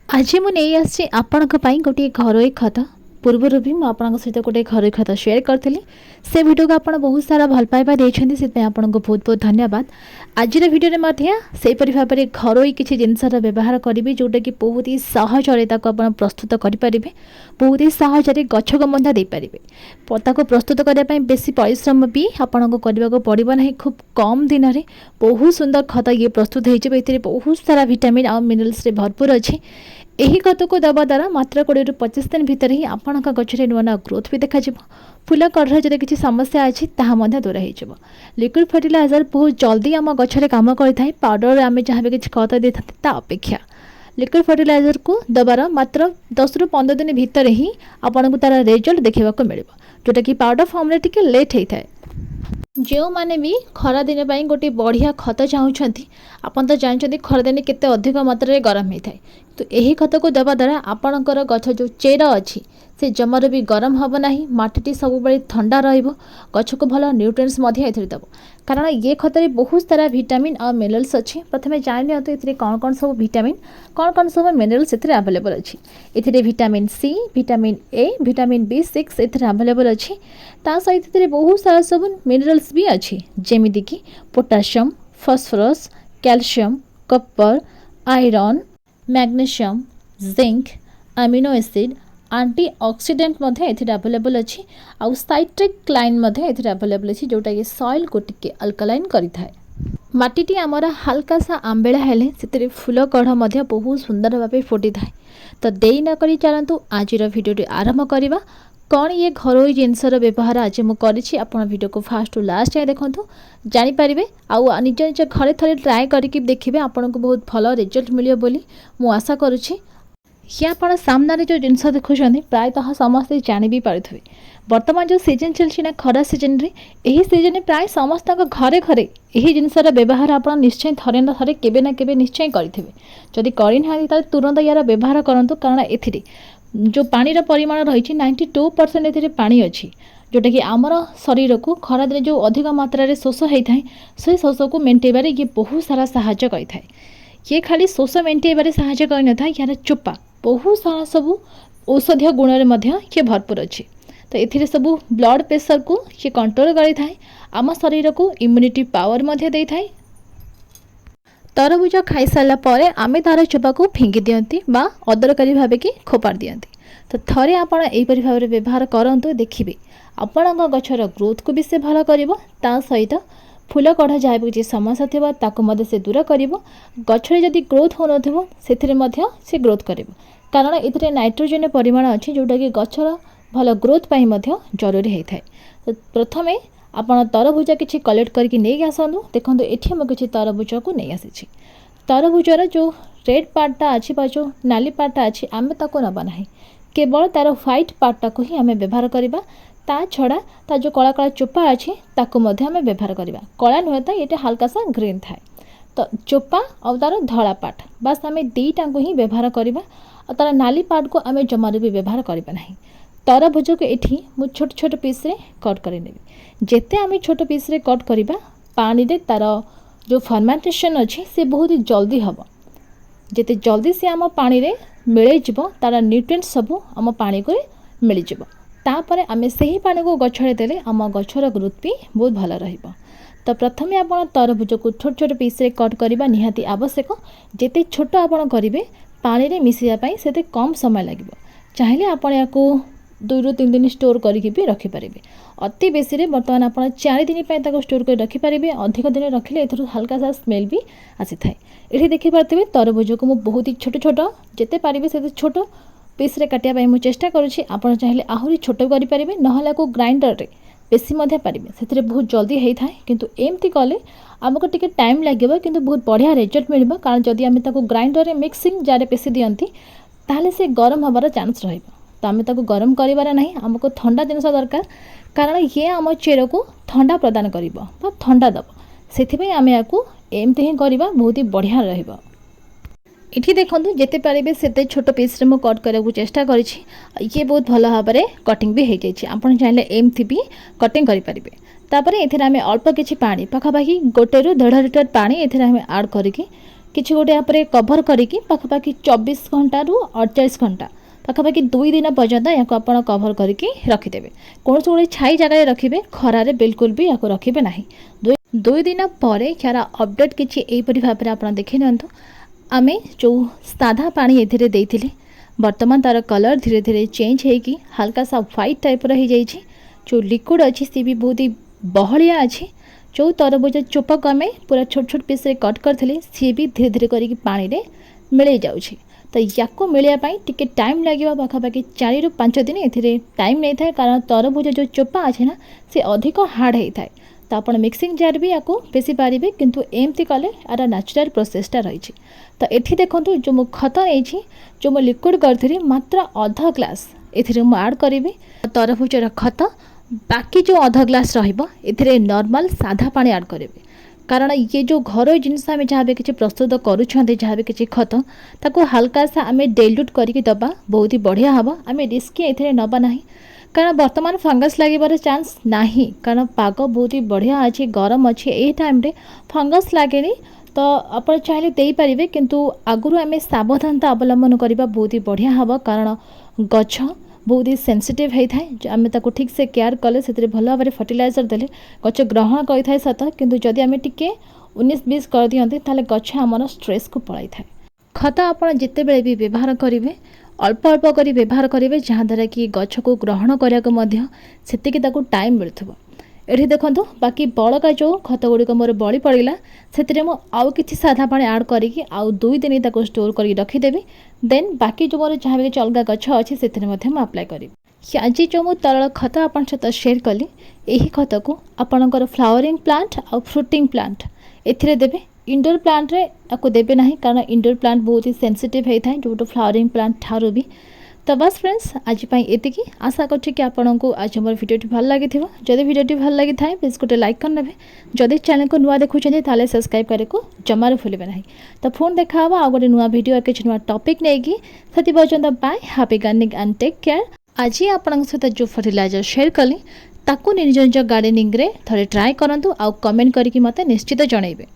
आज मुझे आपण गोटे घरोई खत पूर्वर भी मुझे सहित गोटे घरोई खत शेयर करी से वीडियो को आप बहुत सारा भल पाइबा देते से आपको बहुत बहुत धन्यवाद। आज वीडियो में से भाव में घरोई किसी जिनसर व्यवहार करेंगे जोटा कि बहुत ही सहजरे प्रस्तुत करेंगे, बहुत ही सहजरे गछ को मंदा देपारे प्रस्तुत करने बेसी परिश्रम भी आपको करने को पड़ो ना। खूब कम दिन में बहुत सुंदर खत ये प्रस्तुत हो बहुत सारा विटामिन और मिनरल्स भरपूर अच्छे। यही खत को दबा द्वारा मात्र 20 ରୁ 25 दिन भितर ही आपण गचरे नुआ नुआ ग्रोथ भी देखा फूल कढ़ जब किसी समस्या अच्छी ताहा दूर हो। लिक्विड फर्टिलाइजर बहुत जल्दी आम गचरे कम करता है। पाउडर आम जहाँ भी किसी खत दे था अपेक्षा लिक्विड फर्टिलाइजर को दबार मात्र 10 ରୁ 15 दिन भितर ही आपन को तार रिजल्ट देखा मिल जोटा कि पाउडर फॉर्म रे टिके लेट होता है। जो मैंने भी खरा दिन पर गोटे बढ़िया खत चाहूँगी आपन तो जानते खरा दिन केते अधिक मात्रा गरम होता है, तो यही खत को देवा द्वारा आपणकर गछ जो चेर अच्छी से जमार भी गरम हम ना, मट्टी सब बड़े ठंडा रछ को भल न्यूट्रिएंट्स देव कारण ये खत में बहुत सारा विटामिन और मिनरल्स अच्छी। प्रथम जान ये कौन कौन सब विटामिन कौन कौन सब मिनरल्स अवेलेबल अच्छी। ये vitamin C, vitamin A, vitamin B6 available अच्छी। ता सहित बहुत सारा सब मिनरल्स भी अच्छी जमीदी कि potassium, phosphorus, calcium, copper, iron, magnesium, zinc, amino acid, antioxidant available अच्छी। आउ साइट्रिक लाइन अवेलेबल अच्छी जोटा कि सॉइल को टिके अल्कालाइन करिथाए। माटीटी आमर हल्का सा आंबेला हेले से फूल कढ़ बहुत सुंदर भाव फुटी थाए। तो देरी न करी चलतु आज भिडियोटी आरंभ करवा। कौन ये घरोई जिनसर व्यवहार आज मुझे आप वीडियो को फास्ट टू लास्ट जाए देखूँ जानीपारे आउ निज निज घरे थे ट्राए करके देखिए आपन को बहुत भल रिजल्ट मिले बोली मु आशा करुँची। ये आप सामने जो जिनस देखुं प्रायतः समस्ते जानी भी पारे बर्तमान जो सीजन चलती ना खरा सीजन रे यही सीजन में प्राय समस्त घरे घरे यही जिनसर व्यवहार आप निश्चय थे ना थे केबे ना केबे निश्चय करेंगे। जदि करना तुरंत यार व्यवहार करूँ कारण ए जो पानी परिमाण रही 92% ए पानी अच्छी जोटा कि आमर शरीर को खरा दिन जो अधिक मात्रा शोष होता है से शोष को मेंटेबारे ये बहुत सारा साहाय्य करता है। ये खाली शोष मेंटेबारे साहाय्य कर न था, यार चोपा बहुत सारा सब औषधीय गुण ये भरपूर अच्छे। तो ये सब ब्लड प्रेशर को ये कंट्रोल करता है, आम शरीर को इम्यूनिटी पावर दे था। तरबुज खाई सारा पर आमे तार चोपा को फिंगी दियंती बा अदरकारी भावे कि खोपाड़ दियंती। तो थरे आपण एपरि भाव में व्यवहार करंतु देखिए आपण गछर ग्रोथ को भी से भल करिवो। ता सहित फूल कढ़ जहाँ भी किसी समस्या थी ताकू से दूर कर गछरे जदि ग्रोथ हो नथिबो सेथिरे मध्य से ग्रोथ करिवो कारण एथिरे नाइट्रोजन परिमाण अच्छी जोटा कि गछर भल ग्रोथ पाई मध्य जरूरी होता है। तो प्रथमे आपण तरबुजा किसी कलेक्ट करके नहीं आसतु देखो ये किसी तरबुज को नहीं आसी। तरबुजार जो रेड पार्टा अच्छी जो नाली पार्टा अच्छी आम ताको नबा ना, केवल तार व्हाइट पार्टा को ही आम व्यवहार करवा। ता छड़ा ता जो कला कला चोपा अच्छी ताको मध्य आम व्यवहार करवा। कला नुहे तो ये हल्का सा ग्रीन थाए। तो चोपा और तार धला पार्ट बास आम दीटा को ही व्यवहार करवा और तार नाली पार्ट को आम जमार भी व्यवहार करवा ना। तरबुज को ये मुझे छोट छोट पीस रे कट कर जेते आम छोट पीस रे कट करवा पानी रे तार जो फर्मेंटेशन अच्छी से बहुत ही जल्दी हम जिते जल्दी से आम पानी रे मिले जीवो तार न्यूट्रिएंट्स सब आम पानी को मिल जीवो। तापर आम से ही पानी को गछरे देले आम गछर ग्रोथ भी बहुत भल रहिबो। तो प्रथमे आप तरबुज को छोट छोट पीस रे कट करवा निहाती आवश्यक। जेते छोट आप करेंगे पानी रे मिसैया पई सेते कम समय लगिबो। चाहिए आप 2 ରୁ 3 दिन स्टोर करके भी रखिपारे। अति बेसी रे बर्तमान आप 4 दिन पर स्टोर कर रखिपारे। अधिक दिन रखिले ए हल्का सा स्मेल भी आसी थाए। ये देखिपे तरबुज को मुझे बहुत ही छोट छोट जिते पारे से छोट पीस रे काटिया मुझे चेष्टा करुँची। आप चाहिए आहरी छोट करेंगे ना को ग्राइंडर रे बेसी पारे से बहुत जल्दी होता है। किंतु एमती कले आमको टिके टाइम लगे किंतु बहुत बढ़िया रिजल्ट मिल कारण जदि आम ग्राइंडर रे मिक्सिंग जार पेसी दियंती ताहले से गरम हबार चांस रहिबो। तो आम ताको गरम करिबार नहीं, आमको ठंडा जिनस दरकार कारण ये आम चेर को ठंडा प्रदान करिबो बा ठंडा दब से आम या एमती ही करवा बहुत ही बढ़िया रहिबो। इठी देखंतु जेते पारे सेते छोट पीस रे मो कट करने को चेष्टा करिछि। ये बहुत भल भाव में कटिंग भी हो जाइए। आपन चाहिले एमती भी कटिंग करि परिबे। तापर एथिरे आम अल्प किछि पानी पाखापाखि 1 ରୁ 1.5 लिटर पानी एथिरे आम ऐड करके किसी गोटे यहाँ कभर करके पाखापाखि 24 घंटा रु 48 घंटा पाखापाखि 2 दिन पर्यंत यहाँ आप कभर करके रखिदेवे। कौन से गोटे छाई जगह रखिए, खरारे बिल्कुल भी या रखिए ना। 2 दिन पर यार अपडेट किसी यहीपरी भाव में आप देखी नियंतु। आम जो साधा पानी ए बर्तमान तार कलर धीरे धीरे चेंज होगी हल्का सा व्हाइट टाइप रही जाइए। जो लिक्विड अच्छी सी भी बहुत ही बहलिया अच्छी। जो तरबुज चोपा को आम पूरा छोट छोट पीस कट करते सी भी धीरे धीरे करके पानी में मिल जाऊँगी। तो या मिलवाई टी टाइम लगे पाखापाखि 4 ରୁ 5 दिन ए टाइम नहीं था, कारण तरबुज जो चोपा अच्छे ना सी अधिक हार्ड होता है। तो आप मिक्सिंग जार भी या पेशी पारे, किंतु एमती कले यार नेचुरल प्रोसेसटा रही। तो ये देखो जो मु खत नहीं जो मु लिक्विड करी मात्र आधा ग्लास ए आड करी तरबुजर खत। बाकी जो आधा ग्लास रही नॉर्मल साधा पानी आड करें, कारण ये जो घर जिनस आम जहाँ भी किसी प्रस्तुत करुँच जहाँ भी किसी खत ताको हल्का सा आम डाइल्यूट करके दबा बहुत ही बढ़िया हम। आम रिस्क ये नवा ना, कारण बर्तमान फंगस लगे चांस नहीं, कारण पाग बहुत ही बढ़िया अच्छे गरम अच्छे यही टाइम फंगस लगे। तो आप चाहिए दे पारे, किंतु आगुरी आम सावधानता अवलंबन करवा बहुत ही बढ़िया हम, कारण गछ बहुत ही सेंसिटिव होता है। आम ताको ठीक से केयर कले से भल भाव फर्टिलाइजर देले गछ ग्रहण करें सत, किंतु जदि आम टिके 19-20 कर दियंते ताले गछ आमर स्ट्रेस को पड़ाई थाए। खत आप जिते बड़े भी व्यवहार करेंगे अल्प अल्प कर व्यवहार करेंगे, जहाँद्वारा कि गछ को ग्रहण करने से टाइम मिलूँ। ये देखो बाकी बड़का जो खत गुड़िक मोर बड़ी पड़ा से आउ कि साधा पानी आड करके आउ 2 दिन तक स्टोर कर रखिदेवी। देन बाकी जो मोर जहाँ भी किसी अलग गछ अच्छे से अप्लाई करी। आज जो मुझे तरल खत आप सहित शेयर कली, यही खत को आपणकर flowering plant uh fruiting plant A देवे। इंडोर प्लांट रे आपको देवे ना, कारण इंडोर प्लांट बहुत ही सेंसिटिव होता है जो फ्लावरिंग प्लांट ठारू भी। तो बस फ्रेंड्स आज ये आशा करछि कि आपन को आज मोर वीडियो भल लगी। जदि वीडियो भल लगी था प्लीज गोटे लाइक कर नेबे। जदि चैनल को नुआ देखुछे ताले सब्सक्राइब करे को जमार भूलिबे नहीं। तो फोन देखा आ गोटे नुआ वीडियो किछि नुआ टॉपिक नेकी सती पर्यंत bye. Happy gardening and take care. आज आपन सहित जो फर्टिलाइजर शेयर कली ताकू निज निज गार्डनिंग रे थरे ट्राई करंतु आ कमेंट करके मते निश्चित जणाइबे।